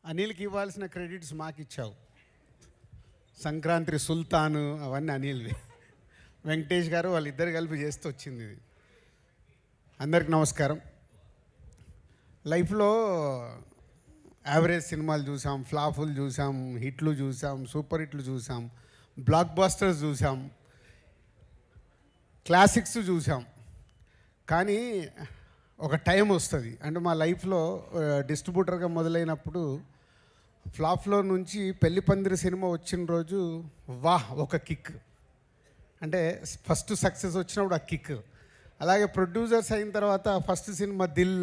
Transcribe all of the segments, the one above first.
అనిల్కి ఇవ్వాల్సిన క్రెడిట్స్ మాకు ఇచ్చావు. సంక్రాంతి సుల్తాను అవన్నీ అనిల్వి. వెంకటేష్ గారు వాళ్ళిద్దరు కలిపి చేస్తూ వచ్చింది ఇది. అందరికి నమస్కారం. లైఫ్లో యావరేజ్ సినిమాలు చూసాం, ఫ్లాపులు చూసాం, హిట్లు చూసాం, సూపర్ హిట్లు చూసాం, బ్లాక్ బాస్టర్స్ చూసాం, క్లాసిక్స్ చూసాం. కానీ ఒక టైం వస్తుంది, అంటే మా లైఫ్లో డిస్ట్రిబ్యూటర్గా మొదలైనప్పుడు ఫ్లాప్లో నుంచి పెళ్లి పందిరి సినిమా వచ్చిన రోజు వాహ్ ఒక కిక్, అంటే ఫస్ట్ సక్సెస్ వచ్చినప్పుడు ఆ కిక్. అలాగే ప్రొడ్యూసర్స్ అయిన తర్వాత ఫస్ట్ సినిమా దిల్,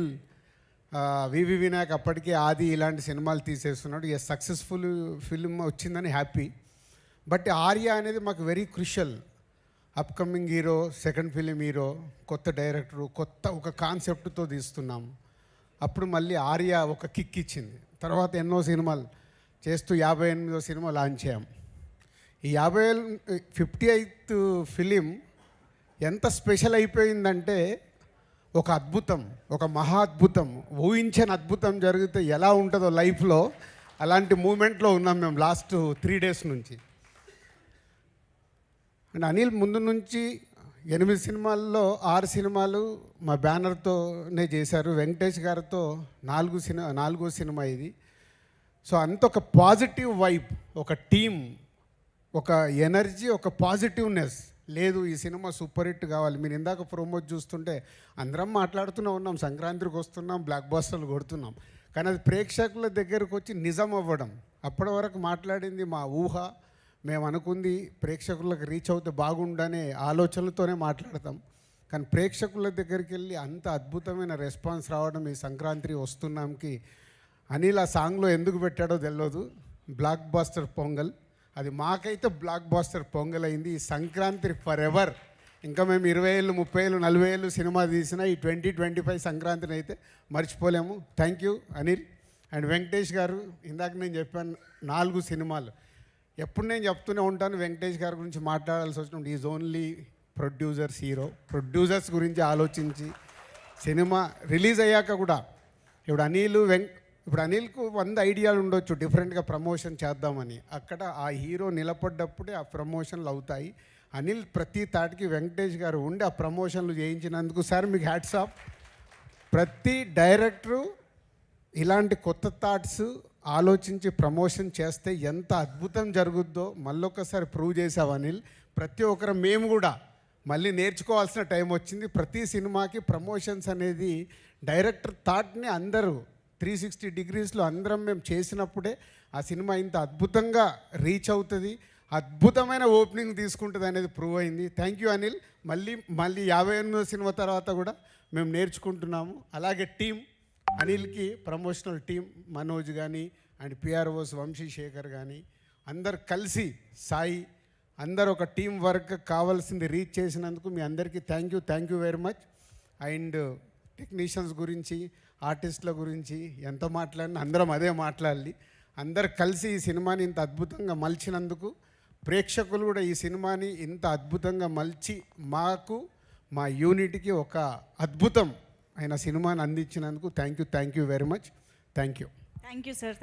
వివి వినాయక్ అప్పటికే ఆది ఇలాంటి సినిమాలు తీసేస్తున్నాడు. ఏ సక్సెస్ఫుల్ ఫిల్మ్ వచ్చిందని హ్యాపీ. బట్ ఆర్య అనేది మాకు very crucial. Upcoming hero, second film hero, కొత్త డైరెక్టరు, కొత్త ఒక కాన్సెప్ట్తో తీస్తున్నాం. అప్పుడు మళ్ళీ ఆర్య ఒక కిక్ ఇచ్చింది. తర్వాత ఎన్నో సినిమాలు చేస్తూ 58వ సినిమా లాంచ్ చేయం. ఈ 58th ఫిలిం ఎంత స్పెషల్ అయిపోయిందంటే ఒక అద్భుతం, ఒక మహా అద్భుతం, ఊహించని అద్భుతం జరిగితే ఎలా ఉంటుందో లైఫ్లో అలాంటి మూమెంట్లో ఉన్నాం మేము లాస్ట్ 3 days నుంచి. అండ్ అనిల్ ముందు నుంచి 8 సినిమాల్లో 6 సినిమాలు మా బ్యానర్తోనే చేశారు. వెంకటేష్ గారితో 4వ సినిమా ఇది. సో అంత ఒక పాజిటివ్ వైబ్, ఒక టీమ్, ఒక ఎనర్జీ, ఒక పాజిటివ్నెస్. లేదు ఈ సినిమా సూపర్ హిట్ కావాలి. మీరు ఇందాక ప్రోమోట్ చూస్తుంటే అందరం మాట్లాడుతూనే ఉన్నాం, సంక్రాంతికి వస్తున్నాం, బ్లాక్ బాస్టర్లు కొడుతున్నాం. కానీ అది ప్రేక్షకుల దగ్గరకు వచ్చి నిజం అవ్వడం. అప్పటి వరకు మాట్లాడింది మా ఊహ, మేము అనుకుంది ప్రేక్షకులకు రీచ్ అవుతే బాగుండనే ఆలోచనలతోనే మాట్లాడతాం. కానీ ప్రేక్షకుల దగ్గరికి వెళ్ళి అంత అద్భుతమైన రెస్పాన్స్ రావడం ఈ సంక్రాంతి వస్తున్నాంకి అనిల్ ఆ సాంగ్లో ఎందుకు పెట్టాడో తెలియదు. బ్లాక్ బాస్టర్ పొంగల్, అది మాకైతే బ్లాక్ బాస్టర్ పొంగల్ అయింది. ఈ సంక్రాంతి ఫర్ ఎవర్. ఇంకా మేము 20 ఏళ్ళు, 30 ఏళ్ళు, 40 ఏళ్ళు సినిమా తీసిన ఈ 2025 సంక్రాంతిని అయితే మర్చిపోలేము. Thank you Anil and Venkatesh గారు. ఇందాక నేను చెప్పాను 4 సినిమాలు. ఎప్పుడు నేను చెప్తూనే ఉంటాను వెంకటేష్ గారి గురించి మాట్లాడాల్సి వచ్చినప్పుడు is only producers hero. Producers గురించి ఆలోచించి సినిమా రిలీజ్ అయ్యాక కూడా ఇప్పుడు అనిల్కు 100 ఐడియాలు ఉండొచ్చు డిఫరెంట్గా ప్రమోషన్ చేద్దామని. అక్కడ ఆ హీరో నిలబడ్డప్పుడే ఆ ప్రమోషన్లు అవుతాయి. అనిల్ ప్రతి తాటికి వెంకటేష్ గారు ఉండి ఆ ప్రమోషన్లు చేయించినందుకు సార్ మీకు హ్యాట్స్ ఆఫ్. ప్రతి డైరెక్టరు ఇలాంటి కొత్త థాట్స్ ఆలోచించి ప్రమోషన్ చేస్తే ఎంత అద్భుతం జరుగుద్దో మళ్ళొక్కసారి ప్రూవ్ చేసావు అనిల్. ప్రతి ఒక్కరు మేము కూడా మళ్ళీ నేర్చుకోవాల్సిన టైం వచ్చింది. ప్రతి సినిమాకి ప్రమోషన్స్ అనేది డైరెక్టర్ థాట్ని అందరూ 360 degreesలో అందరం మేము చేసినప్పుడే ఆ సినిమా ఇంత అద్భుతంగా రీచ్ అవుతుంది, అద్భుతమైన ఓపెనింగ్ తీసుకుంటుంది అనేది ప్రూవ్ అయింది. Thank you Anil. మళ్ళీ 58వ సినిమా తర్వాత కూడా మేము నేర్చుకుంటున్నాము. అలాగే టీం అనిల్కి ప్రమోషనల్ టీం మనోజ్ కానీ అండ్ పిఆర్ఓస్ వంశీశేఖర్ కానీ అందరు కలిసి సాయి అందరు ఒక టీం వర్క్ కావాల్సింది రీచ్ చేసినందుకు మీ అందరికీ thank you very much. And technicians గురించి, ఆర్టిస్టుల గురించి ఎంత మాట్లాడినా అందరం అదే మాట్లాడాలి. అందరు కలిసి ఈ సినిమాని ఇంత అద్భుతంగా మలిచినందుకు, ప్రేక్షకులు కూడా ఈ సినిమాని ఇంత అద్భుతంగా మలిచి మాకు మా యూనిట్కి ఒక అద్భుతం అయిన సినిమాని అందించినందుకు thank you very much. Thank you sir.